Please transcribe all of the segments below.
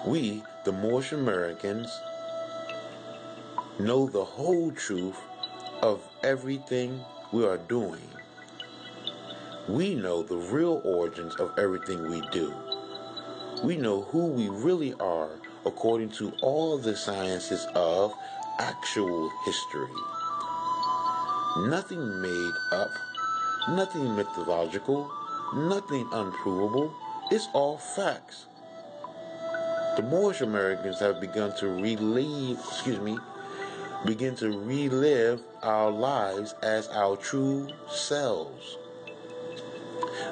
We, the Moorish Americans, know the whole truth of everything we are doing. We know the real origins of everything we do. We know who we really are according to all the sciences of actual history. Nothing made up, nothing mythological, nothing unprovable. It's all facts. The Moorish Americans have begun to relive our lives as our true selves,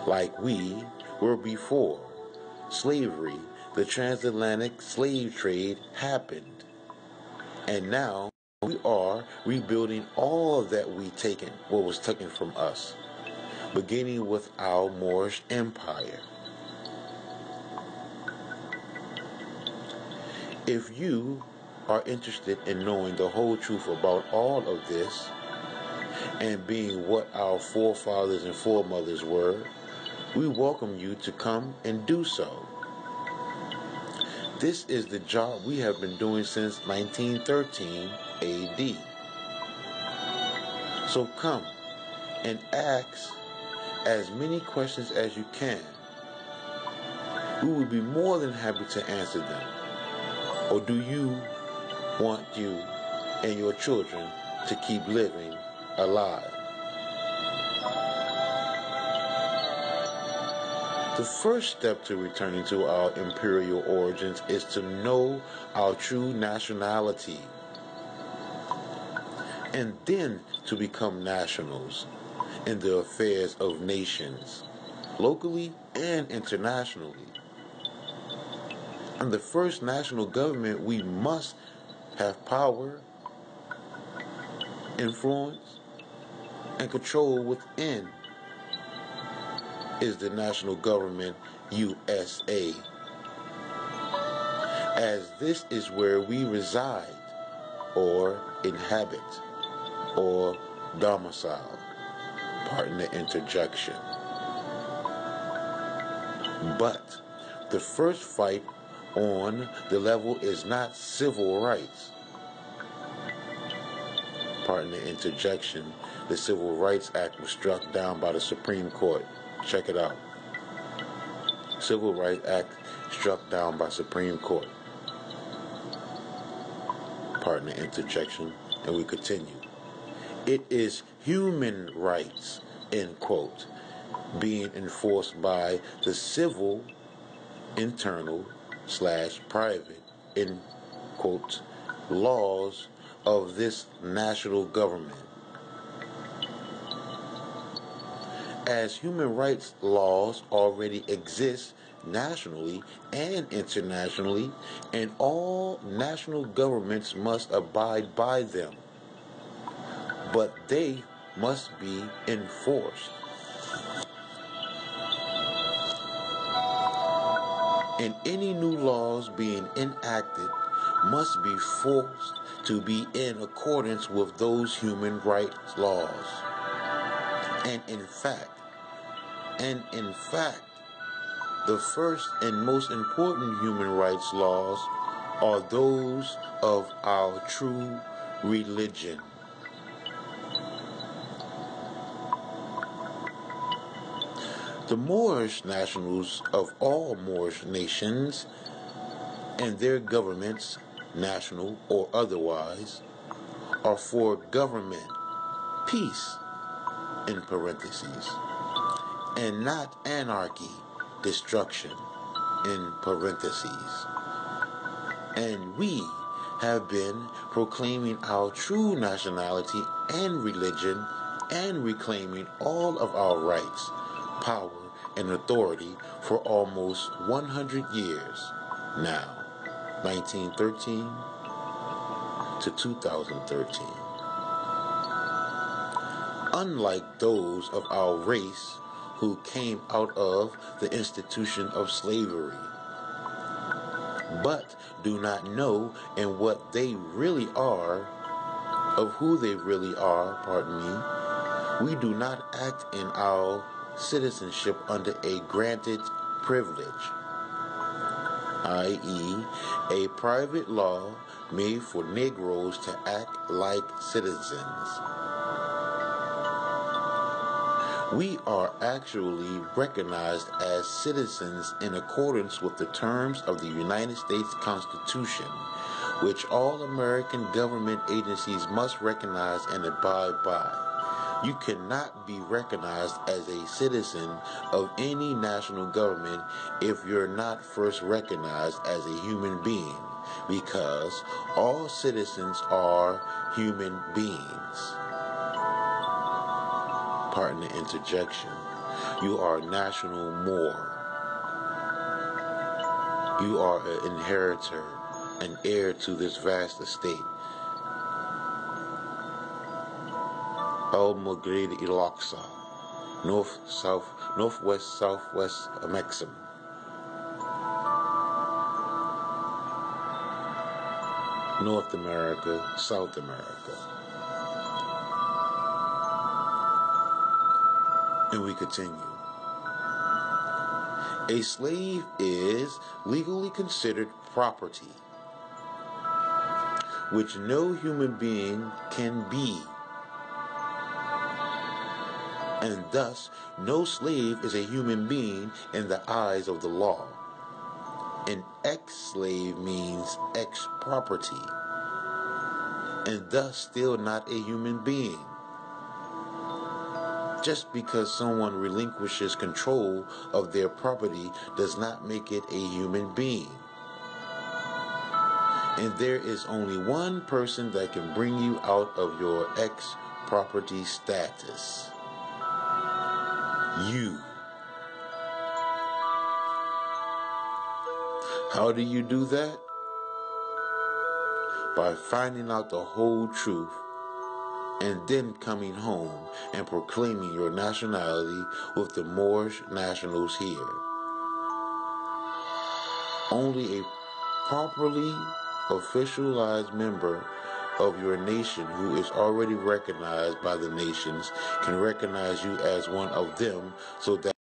like we were before slavery, the transatlantic slave trade happened. And now we are rebuilding all that what was taken from us, beginning with our Moorish Empire. If you are interested in knowing the whole truth about all of this and being what our forefathers and foremothers were, we welcome you to come and do so. This is the job we have been doing since 1913 AD. So come and ask as many questions as you can. We will be more than happy to answer them. Or do you want you and your children to keep living alive? The first step to returning to our imperial origins is to know our true nationality, and then to become nationals in the affairs of nations, locally and internationally. And the first national government we must have power, influence, and control within is the national government USA, as this is where we reside, or inhabit, or domicile. Pardon the interjection. But the first fight on the level is not civil rights. Pardon the interjection. The Civil Rights Act was struck down by the Supreme Court. Check it out. Civil Rights Act struck down by Supreme Court. Pardon the interjection. And we continue. It is human rights, end quote, being enforced by the civil, internal / private, end quote, laws of this national government. As human rights laws already exist nationally and internationally, and all national governments must abide by them, but they must be enforced. And any new laws being enacted must be forced to be in accordance with those human rights laws. And in fact, the first and most important human rights laws are those of our true religion. The Moorish nationals of all Moorish nations and their governments, national or otherwise, are for government, peace, in parentheses, and not anarchy, destruction, in parentheses. And we have been proclaiming our true nationality and religion and reclaiming all of our rights, power, and authority for almost 100 years now, 1913 to 2013. Unlike those of our race who came out of the institution of slavery, but do not know and what they really are, of who they really are, we do not act in our citizenship under a granted privilege. i.e., a private law made for Negroes to act like citizens. We are actually recognized as citizens in accordance with the terms of the United States Constitution, which all American government agencies must recognize and abide by. You cannot be recognized as a citizen of any national government if you're not first recognized as a human being, because all citizens are human beings. Pardon the interjection. You are a national Moor. You are an inheritor, an heir to this vast estate. Al-Maghrib al-Aqsa, northwest, southwest of Mexico. North America, South America. And we continue. A slave is legally considered property, which no human being can be. And thus, no slave is a human being in the eyes of the law. An ex-slave means ex-property, and thus still not a human being. Just because someone relinquishes control of their property does not make it a human being. And there is only one person that can bring you out of your ex-property status. You. How do you do that? By finding out the whole truth and then coming home and proclaiming your nationality with the Moorish nationals here. Only a properly officialized member of your nation who is already recognized by the nations can recognize you as one of them, so that